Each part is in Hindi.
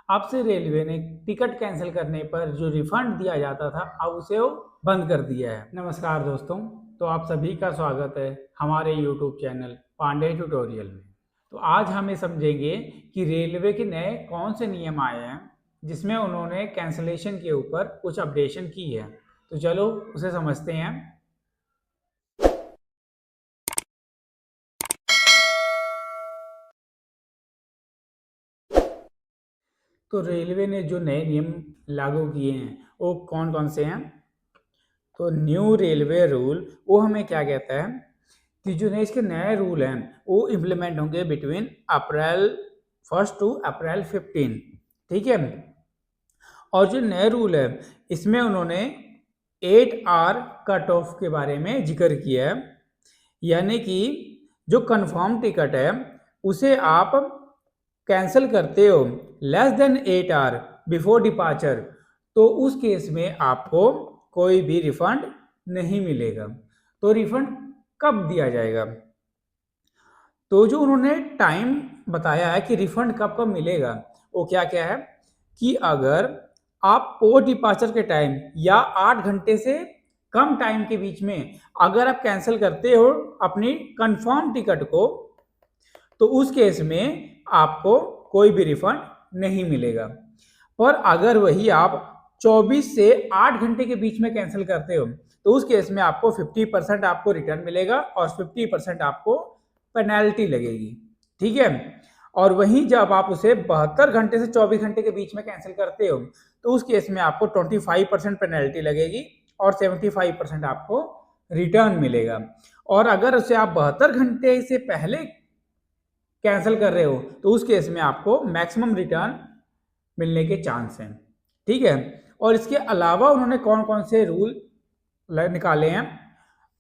आपसे रेलवे ने टिकट कैंसिल करने पर जो रिफंड दिया जाता था अब उसे वो बंद कर दिया है। नमस्कार दोस्तों, तो आप सभी का स्वागत है हमारे यूट्यूब चैनल पांडे ट्यूटोरियल में। तो आज हम ये समझेंगे कि रेलवे के नए कौन से नियम आए हैं जिसमें उन्होंने कैंसिलेशन के ऊपर कुछ अपडेशन की है। तो चलो उसे समझते हैं। तो रेलवे ने जो नए नियम लागू किए हैं वो कौन कौन से हैं। तो न्यू रेलवे रूल वो हमें क्या कहता है कि जो नए इसके नए रूल हैं वो इम्प्लीमेंट होंगे बिटवीन अप्रैल 1 टू अप्रैल 15। ठीक है। और जो नए रूल है इसमें उन्होंने 8 आवर कट ऑफ के बारे में जिक्र किया है, यानी कि जो कंफर्म टिकट है उसे आप कैंसिल करते हो less than 8 hour before departure, तो उस केस में आपको कोई भी रिफंड नहीं मिलेगा। तो रिफंड कब दिया जाएगा? तो जो उन्होंने टाइम बताया है कि रिफंड कब कब मिलेगा वो क्या क्या है कि अगर आप पोस्ट डिपार्चर के टाइम या 8 घंटे से कम टाइम के बीच में अगर आप कैंसिल करते हो अपनी कंफर्म टिकट को, तो उस केस में आपको कोई भी रिफंड नहीं मिलेगा। और अगर वही आप 24 से 8 घंटे के बीच में कैंसिल करते हो तो उस केस में आपको 50% आपको रिटर्न मिलेगा और 50% आपको पेनल्टी लगेगी। ठीक है। और वहीं जब आप उसे 72 घंटे से 24 घंटे के बीच में कैंसिल करते हो तो उस केस में आपको 25% पेनल्टी लगेगी और 75% आपको रिटर्न मिलेगा। और अगर उसे आप 72 घंटे से पहले कैंसिल कर रहे हो तो उस केस में आपको मैक्सिमम रिटर्न मिलने के चांस हैं। ठीक है। और इसके अलावा उन्होंने कौन कौन से रूल निकाले हैं,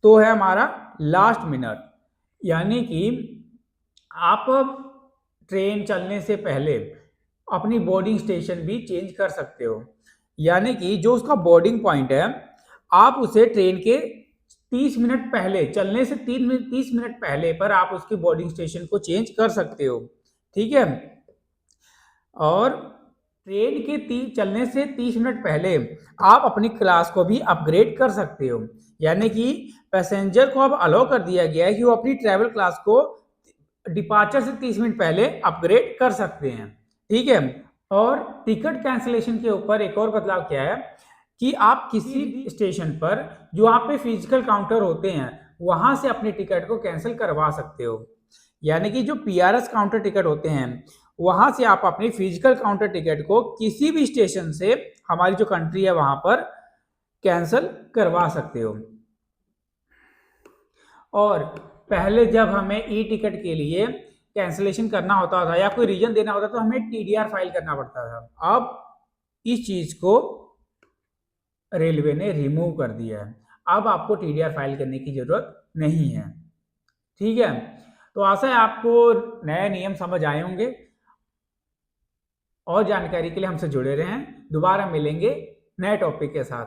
तो है हमारा लास्ट मिनट, यानी कि आप ट्रेन चलने से पहले अपनी बोर्डिंग स्टेशन भी चेंज कर सकते हो। यानी कि जो उसका बोर्डिंग पॉइंट है आप उसे ट्रेन के 30 मिनट पहले, चलने से 30 मिनट पहले पर आप उसके बोर्डिंग स्टेशन को चेंज कर सकते हो। ठीक है। और ट्रेन के चलने से 30 मिनट पहले आप अपनी क्लास को भी अपग्रेड कर सकते हो, यानी कि पैसेंजर को अब अलाउ कर दिया गया है कि वो अपनी ट्रैवल क्लास को डिपार्चर से 30 मिनट पहले अपग्रेड कर सकते हैं। ठीक है। और टिकट कैंसिलेशन के ऊपर एक और बदलाव क्या है कि आप किसी स्टेशन पर जो आप पे फिजिकल काउंटर होते हैं वहां से अपनी टिकट को कैंसिल करवा सकते हो। यानी कि जो पीआरएस काउंटर टिकट होते हैं वहां से आप अपनी फिजिकल काउंटर टिकट को किसी भी स्टेशन से हमारी जो कंट्री है वहां पर कैंसिल करवा सकते हो। और पहले जब हमें ई टिकट के लिए कैंसिलेशन करना होता था या कोई रीजन देना होता तो हमें टीडीआर फाइल करना पड़ता था। अब इस चीज को रेलवे ने रिमूव कर दिया है, अब आपको टीडीआर फाइल करने की जरूरत नहीं है। ठीक है। तो आशा है आपको नए नियम समझ आए होंगे। और जानकारी के लिए हमसे जुड़े रहें, दोबारा मिलेंगे नए टॉपिक के साथ।